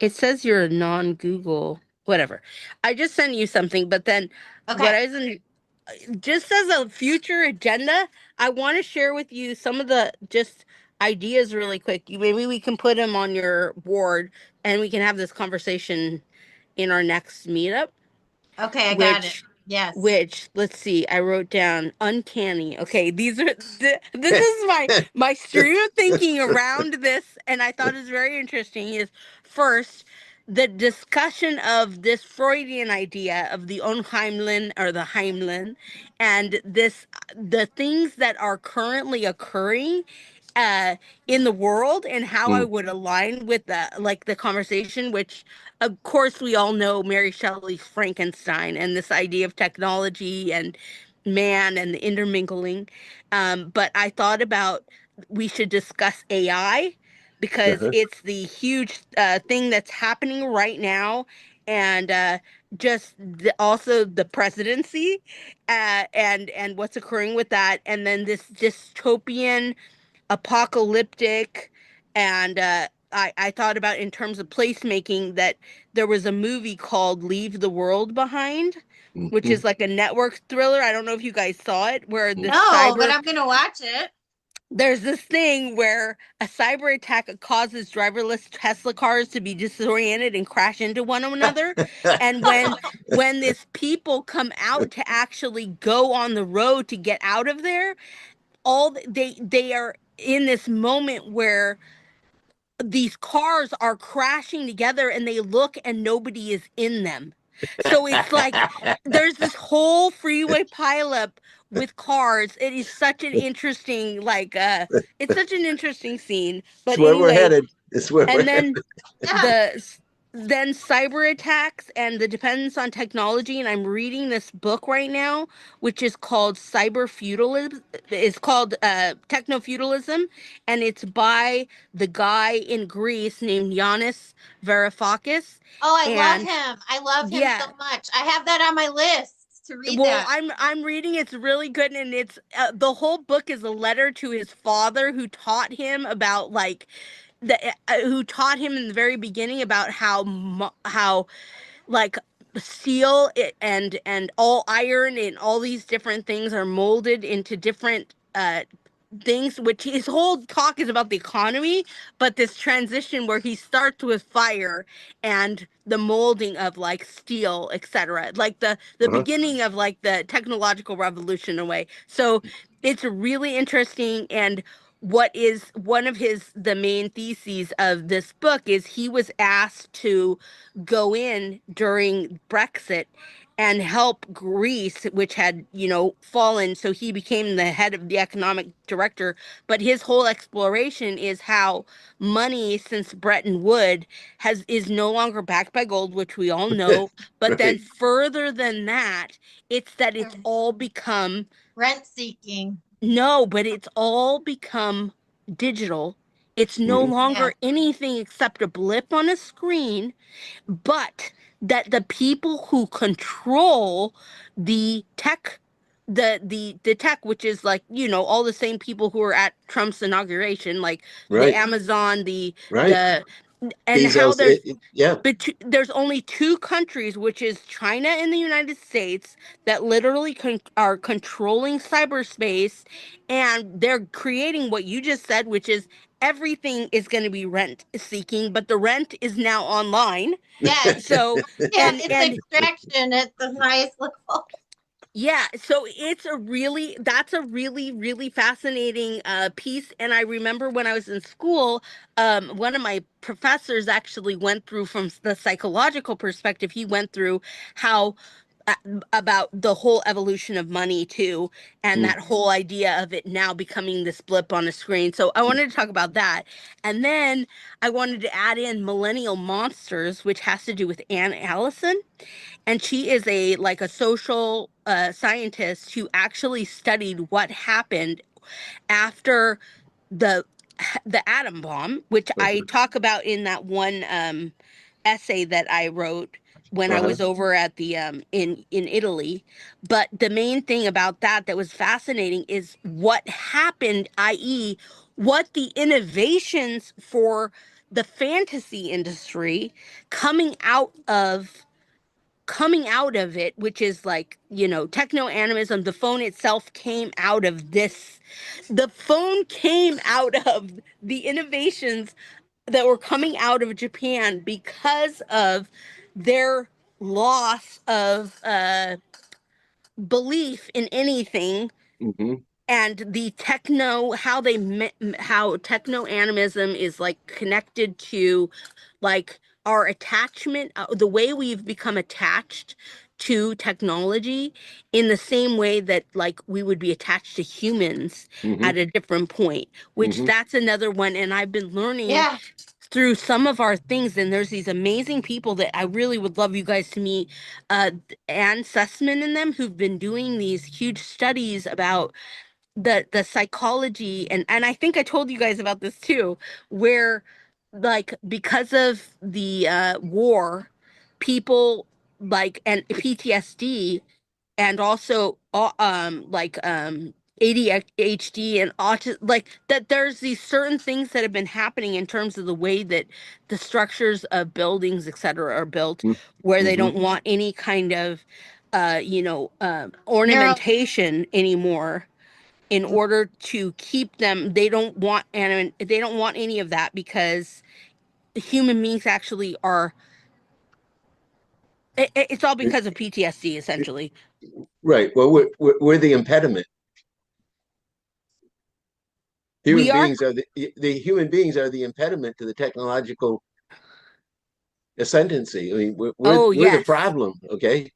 It says you're a non-Google, whatever. I just sent you something, but then what Okay. I was just as a future agenda, I want to share with you some of the just ideas really quick. Maybe we can put them on your board and we can have this conversation in our next meetup, Okay, I got it. which Yes. which let's see, I wrote down uncanny. Okay, these are this is my stream of thinking around this, and I thought is very interesting is first the discussion of this Freudian idea of the Unheimlich or the Heimlich, and this the things that are currently occurring uh in the world and how I Mm. would align with the conversation, which of course we all know Mary Shelley's Frankenstein and this idea of technology and man and the intermingling. But I thought about we should discuss AI because Uh-huh. it's the huge thing that's happening right now, and just also the presidency and what's occurring with that, and then this dystopian apocalyptic and I thought about in terms of placemaking that there was a movie called Leave the World Behind, which Mhm. is like a network thriller. I don't know if you guys saw it, where this No, but cyber I'm gonna watch it. there's this thing where a cyber attack causes driverless Tesla cars to be disoriented and crash into one another. And when these people come out to actually go on the road to get out of there, they are in this moment where these cars are crashing together and they look and nobody is in them. So it's like there's this whole freeway pileup with cars. It is such an interesting it's such an interesting scene. It's But where we're anyway, headed. It's where we're and headed. then Yeah. the then cyber attacks and the dependence on technology, and I'm reading this book right now which is called cyber feudalism. It's called Techno-Feudalism, and it's by the guy in Greece named Yanis Varoufakis. Oh, I love And him. I love him yeah, so much. I have that on my list to read well, that. I'm reading. It's really good, and it's the whole book is a letter to his father, who taught him about who taught him in the very beginning about how like steel and all iron and all these different things are molded into different things, which his whole talk is about the economy, but this transition where he starts with fire and the molding of like steel, etc., like the Uh-huh. beginning of like the technological revolution in a way. So it's really interesting. And what is one of his the main theses of this book is he was asked to go in during Brexit and help Greece, which had, fallen. So he became the head of the economic director. But his whole exploration is how money, since Bretton Woods, is no longer backed by gold, which we all know. But then Right. further than that, it's that it's all become Rent seeking. no, but it's all become digital. It's no Mhm. Yeah. longer anything except a blip on a screen, but that the people who control the tech the tech, which is like, all the same people who are at Trump's inauguration, like the Right. Amazon, Right. the and how Bezos. Yeah. there's only two countries, which is China and the United States, that literally are controlling cyberspace, and they're creating what you just said, which is everything is going to be rent seeking, but the rent is now online. Yeah. So Yeah. and It's and extraction at the highest level. yeah, so that's a really, really fascinating piece. And I remember when I was in school, one of my professors actually went through from the psychological perspective, he went through how uh, about the whole evolution of money too, and Mm. that whole idea of it now becoming this blip on a screen. So I wanted to talk about that. And then I wanted to add in millennial monsters, which has to do with Anne Allison, and she is a social scientist who actually studied what happened after the the atom bomb, which I Uh-huh. talk about in that one essay that I wrote. when I Uh-huh. was over at the in Italy. But the main thing about that was fascinating is what happened, i.e., what the innovations for the fantasy industry coming out of it, which is like, techno-animism. The phone itself came out of this. The phone came out of the innovations that were coming out of Japan because of their loss of belief in anything, Mm-hmm. and the techno how techno animism is like connected to like our attachment, the way we've become attached to technology, in the same way that like we would be attached to humans Mm-hmm. at a different point, which Mm-hmm. that's another one. And I've been learning Yeah. through some of our things, and there's these amazing people that I really would love you guys to meet, uh Anne Sussman and them, who've been doing these huge studies about the psychology, and I think I told you guys about this too, where like because of the war, people like, and PTSD, and also ADHD and autism, like that there's these certain things that have been happening in terms of the way that the structures of buildings, etc., are built, where they Mm-hmm. don't want any kind of Neuro. ornamentation anymore, in order to keep them. They don't want any of that, because human beings actually are, it's all because of PTSD, essentially. Right. Well, we're the impediment. We Human are. beings are the human beings are the impediment to the technological ascendancy. I mean, Oh, we're the yes. problem. Okay.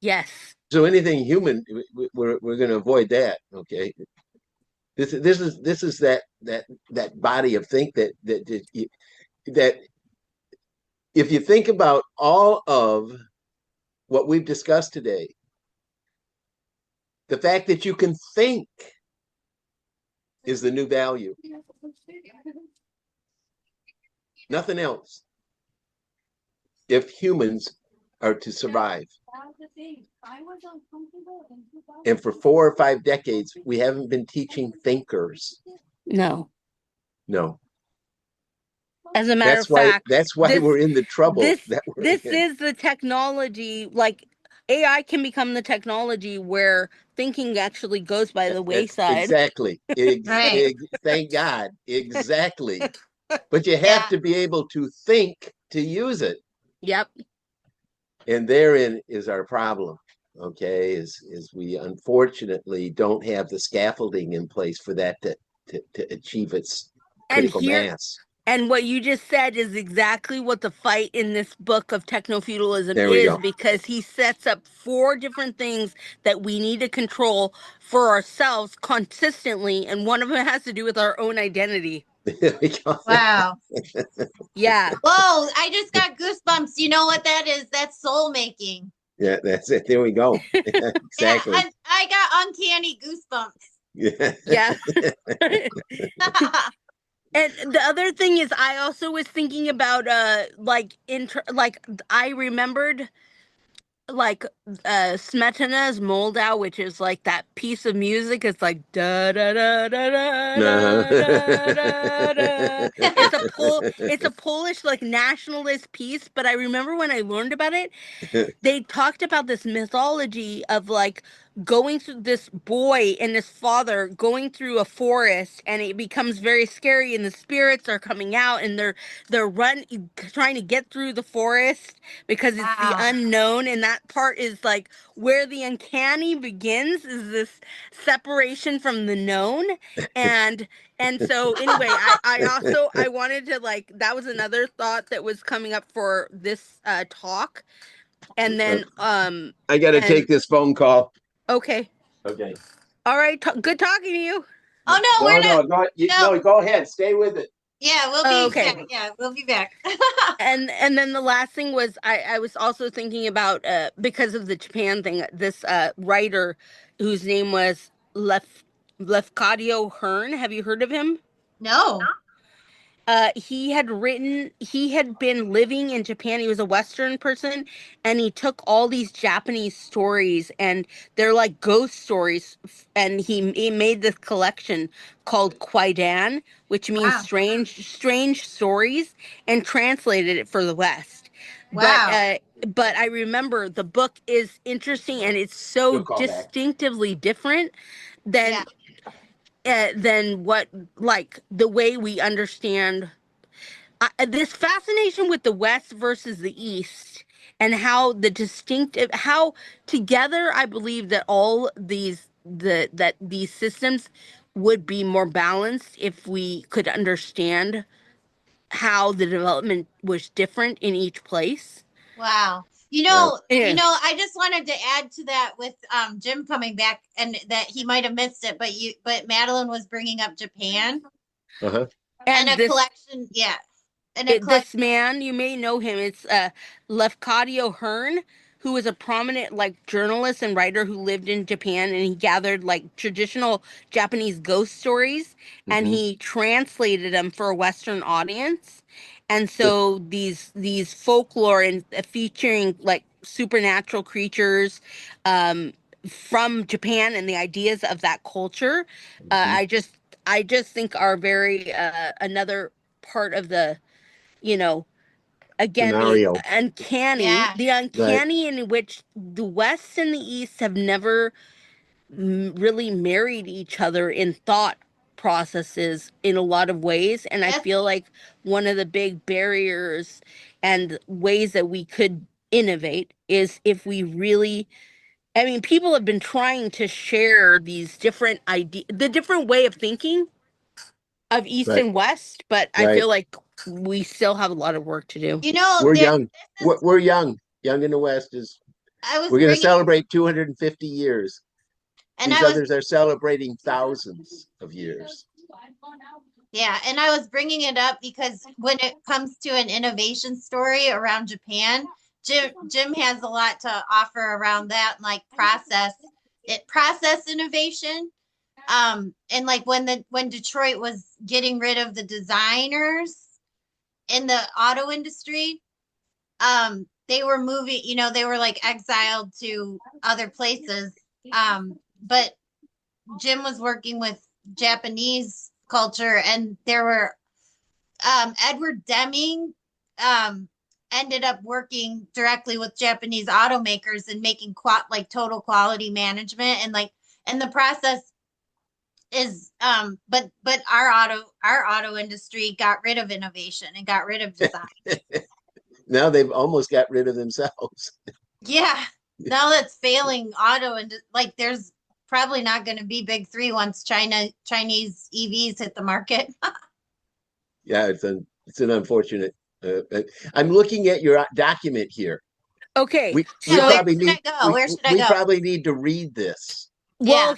Yes. So anything human, we're going to avoid that. Okay. This is that body of think that if you think about all of what we've discussed today, the fact that you can think is the new value. Nothing else. If humans are to survive. And for 4 or 5 decades, we haven't been teaching thinkers. No. No. As a matter That's of why fact, that's why this we're in the trouble this that we're this in. is the technology. Like, AI can become the technology where thinking actually goes by the wayside. Exactly. Right. Thank God. Exactly. But you have Yeah. to be able to think to use it. Yep. And therein is our problem. Okay, is we unfortunately don't have the scaffolding in place for that to achieve its And critical here, mass. and what you just said is exactly what the fight in this book of Techno-Feudalism There we is, go. because he sets up 4 different things that we need to control for ourselves consistently, and one of them has to do with our own identity. There we go. Wow. Yeah. Whoa, I just got goosebumps. You know what that is? That's soul making. Yeah, that's it. There we go. Yeah, Exactly. I got uncanny goosebumps. Yeah. Yeah. And the other thing is, I also was thinking about I remembered like Smetana's Moldau, which is like that piece of music. It's like da da da da da da da da da. It's a Polish like nationalist piece. But I remember when I learned about it, they talked about this mythology of like going through, this boy and his father going through a forest, and it becomes very scary, and the spirits are coming out, and they're trying to get through the forest because it's the Wow. unknown. And that part is like where the uncanny begins, is this separation from the known. And so anyway, I also, I wanted to like, that was another thought that was coming up for this talk. And then I got to and take this phone call. okay. Okay. All right, good talking to you. Oh no, No, we're not. no, go ahead. Stay with it. Yeah, we'll Oh, be okay. back. Yeah, we'll be back. And then the last thing was, I was also thinking about because of the Japan thing, this writer whose name was Lefcadio Hearn. Have you heard of him? No. He had been living in Japan. He was a Western person, and he took all these Japanese stories, and they're like ghost stories, and he made this collection called Kwaidan, which means Wow. strange stories, and translated it for the West. Wow. But I remember the book is interesting, and it's so You'll call back. distinctively different Yeah. than what, like, the way we understand this fascination with the West versus the East, and how the distinctive, how together I believe that all that these systems would be more balanced if we could understand how the development was different in each place. Wow. Yeah. Yeah. I just wanted to add to that with Jim coming back and that he might have missed it, but Madeline was bringing up Japan Uh-huh. and And a this collection, yeah, and a this collection. man, you may know him. It's Lefkadio Hearn, who was a prominent, like, journalist and writer who lived in Japan, and he gathered like traditional Japanese ghost stories, and Hmm. he translated them for a Western audience. And so these folklore and featuring like supernatural creatures um, from Japan and the ideas of that culture, Hmm. I just think are very another part of the, you know, again, Scenario. Yeah, the Right. uncanny in which the West and the East have never really married each other in thought processes in a lot of ways. And I that's feel like one of the big barriers and ways that we could innovate is if we really, I mean, people have been trying to share these different ideas, the different way of thinking of East Right. and West, but I Right. feel like we still have a lot of work to do. We're there. young. This is. We're young. Young in the West is. I was We're going to bringing, celebrate 250 years. and These I was others are celebrating thousands of years. Yeah, and I was bringing it up because when it comes to an innovation story around Japan, Jim has a lot to offer around that, like process innovation. And like when Detroit was getting rid of the designers in the auto industry, they were moving, they were like exiled to other places. But Jim was working with Japanese culture, and there were Edward Deming ended up working directly with Japanese automakers and making like total quality management, and like, and the process is but our auto industry got rid of innovation and got rid of design. Now they've almost got rid of themselves. Yeah, now that's failing auto, and like there's probably not going to be big three once Chinese EVs hit the market. Yeah, it's an unfortunate. I'm looking at your document here. Okay, We Yeah, so where should I go? Where should I we go? probably need to read this. well, Yeah.